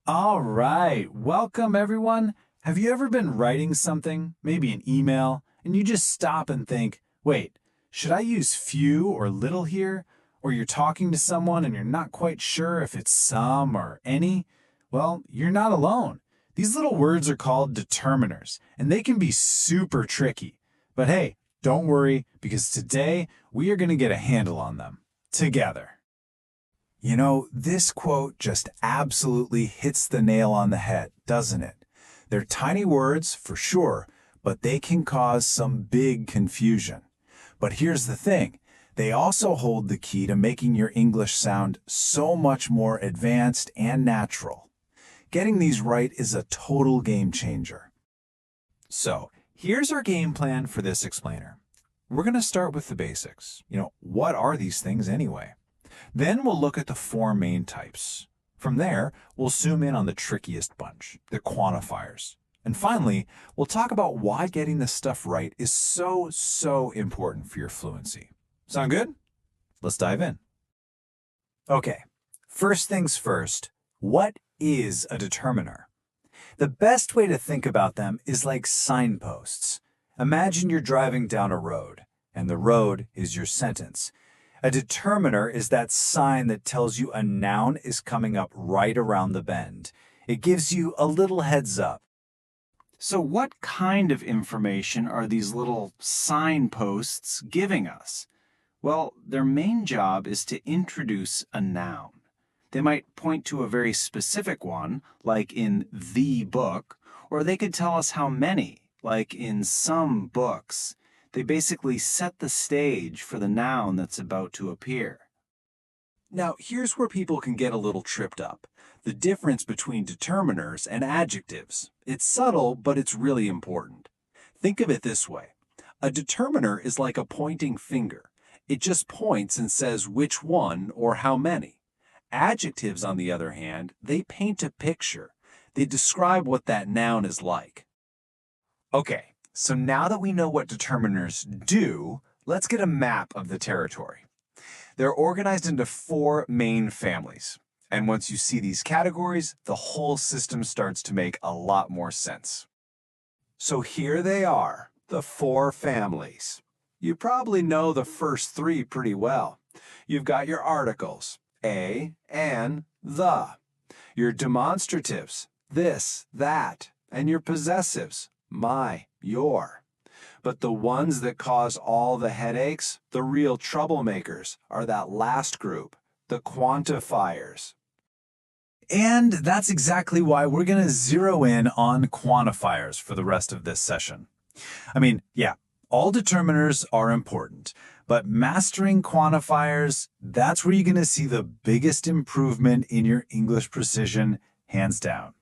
All right, welcome everyone. Have you ever been writing something, maybe an email, and you just stop and think, wait, should I use few or little here? Or you're talking to someone and you're not quite sure if it's some or any? Well, you're not alone. These little words are called determiners, and they can be super tricky. But hey, don't worry, because today we are going to get a handle on them together. You know, this quote just absolutely hits the nail on the head, doesn't it? They're tiny words, for sure, but they can cause some big confusion. But here's the thing, they also hold the key to making your English sound so much more advanced and natural. Getting these right is a total game changer. So, here's our game plan for this explainer. We're going to start with the basics. What are these things anyway? Then we'll look at the four main types. From there, we'll zoom in on the trickiest bunch, the quantifiers. And finally, we'll talk about why getting this stuff right is so important for your fluency. Sound good? Let's dive in. Okay, first things first, what is a determiner? The best way to think about them is like signposts. Imagine you're driving down a road, and the road is your sentence. A determiner is that sign that tells you a noun is coming up right around the bend. It gives you a little heads up. So what kind of information are these little signposts giving us? Well, their main job is to introduce a noun. They might point to a very specific one, like in the book, or they could tell us how many, like in some books. They basically set the stage for the noun that's about to appear. Now, here's where people can get a little tripped up. The difference between determiners and adjectives. It's subtle, but it's really important. Think of it this way. A determiner is like a pointing finger. It just points and says which one or how many. Adjectives, on the other hand, they paint a picture. They describe what that noun is like. Okay. So now that we know what determiners do, let's get a map of the territory. They're organized into four main families. And once you see these categories, the whole system starts to make a lot more sense. So here they are, the four families. You probably know the first three pretty well. You've got your articles, a, and, the. Your demonstratives, this, that, and your possessives, my, your. But the ones that cause all the headaches, the real troublemakers, are that last group, the quantifiers. And that's exactly why we're going to zero in on quantifiers for the rest of this session. All determiners are important, but mastering quantifiers, that's where you're going to see the biggest improvement in your English precision, hands down.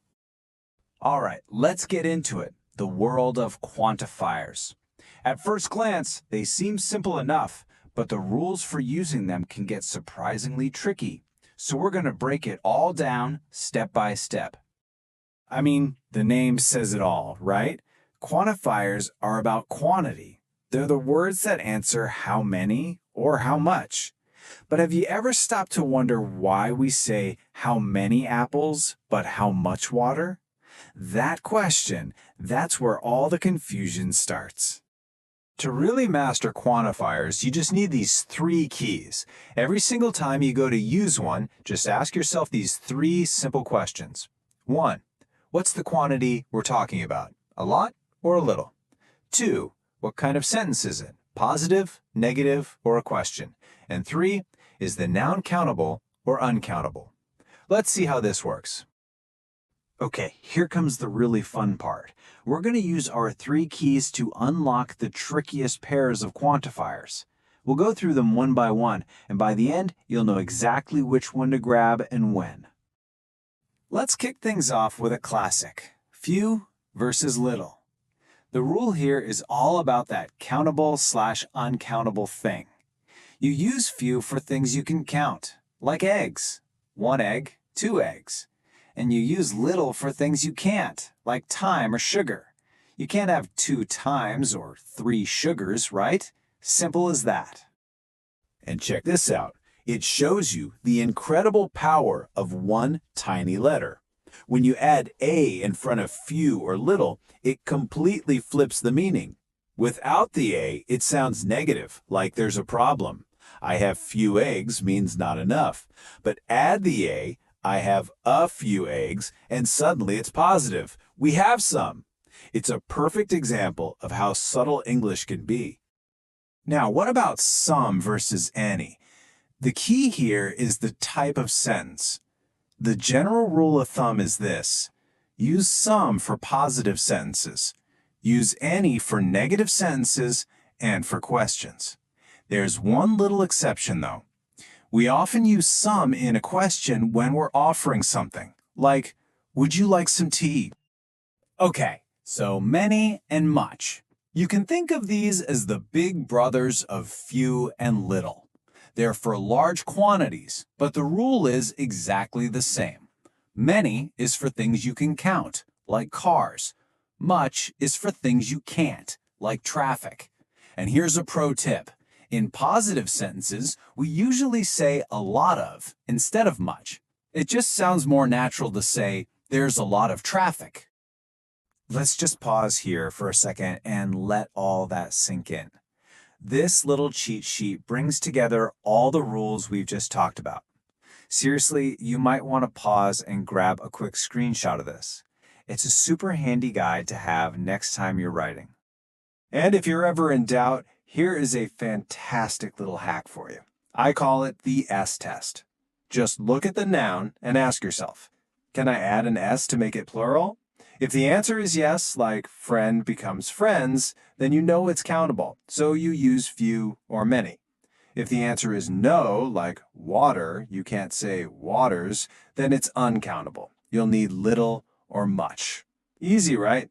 All right, let's get into it. The world of quantifiers. At first glance, they seem simple enough, but the rules for using them can get surprisingly tricky. So we're going to break it all down step by step. The name says it all, right? Quantifiers are about quantity. They're the words that answer how many or how much. But have you ever stopped to wonder why we say how many apples, but how much water? That question, that's where all the confusion starts. To really master quantifiers, you just need these three keys. Every single time you go to use one, just ask yourself these three simple questions. 1. What's the quantity we're talking about? A lot or a little? 2. What kind of sentence is it? Positive, negative, or a question? And 3. Is the noun countable or uncountable? Let's see how this works. Okay, here comes the really fun part. We're going to use our three keys to unlock the trickiest pairs of quantifiers. We'll go through them one by one, and by the end, you'll know exactly which one to grab and when. Let's kick things off with a classic, few versus little. The rule here is all about that countable/uncountable thing. You use few for things you can count, like eggs. 1 egg, 2 eggs. And you use little for things you can't, like time or sugar. You can't have 2 times or 3 sugars, right? Simple as that. And check this out. It shows you the incredible power of one tiny letter. When you add a in front of few or little, it completely flips the meaning. Without the a, it sounds negative, like there's a problem. I have few eggs means not enough. But add the a, I have a few eggs, and suddenly it's positive. We have some. It's a perfect example of how subtle English can be. Now, what about some versus any? The key here is the type of sentence. The general rule of thumb is this: use some for positive sentences. Use any for negative sentences and for questions. There's one little exception, though. We often use some in a question when we're offering something, like, would you like some tea? Okay, so many and much. You can think of these as the big brothers of few and little. They're for large quantities, but the rule is exactly the same. Many is for things you can count, like cars. Much is for things you can't, like traffic. And here's a pro tip. In positive sentences, we usually say a lot of instead of much. It just sounds more natural to say, there's a lot of traffic. Let's just pause here for a second and let all that sink in. This little cheat sheet brings together all the rules we've just talked about. Seriously, you might want to pause and grab a quick screenshot of this. It's a super handy guide to have next time you're writing. And if you're ever in doubt, here is a fantastic little hack for you. I call it the S test. Just look at the noun and ask yourself, can I add an S to make it plural? If the answer is yes, like friend becomes friends, then you know it's countable, so you use few or many. If the answer is no, like water, you can't say waters, then it's uncountable. You'll need little or much. Easy, right?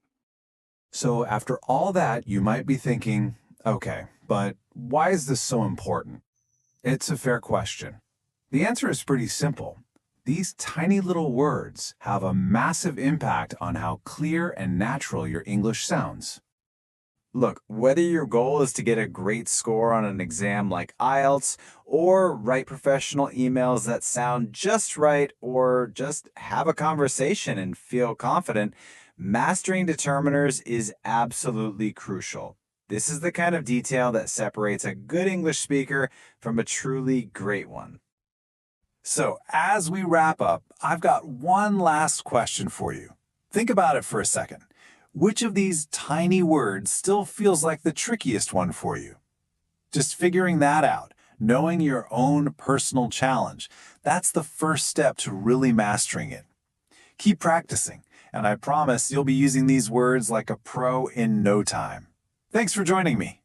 So after all that, you might be thinking, okay, but why is this so important? It's a fair question. The answer is pretty simple. These tiny little words have a massive impact on how clear and natural your English sounds. Look, whether your goal is to get a great score on an exam like IELTS, or write professional emails that sound just right, or just have a conversation and feel confident, mastering determiners is absolutely crucial. This is the kind of detail that separates a good English speaker from a truly great one. So, as we wrap up, I've got one last question for you. Think about it for a second. Which of these tiny words still feels like the trickiest one for you? Just figuring that out, knowing your own personal challenge, that's the first step to really mastering it. Keep practicing, and I promise you'll be using these words like a pro in no time. Thanks for joining me.